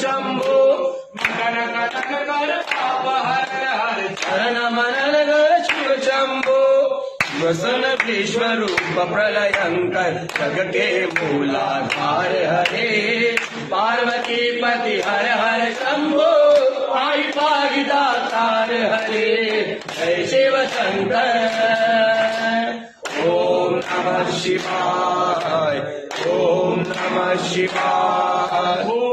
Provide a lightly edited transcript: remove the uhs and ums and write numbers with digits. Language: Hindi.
शंभो मकर कटक कर पाप हर हर चरण मनन कर शिव शंभो वसन विश्वरूप प्रलयंकर जग के मूलाधार हरे पार्वती पति हर हर शंभो आई पागी दातार हरे जय शिव शंकर ओम नमः शिवाय ओम नमः शिवाय।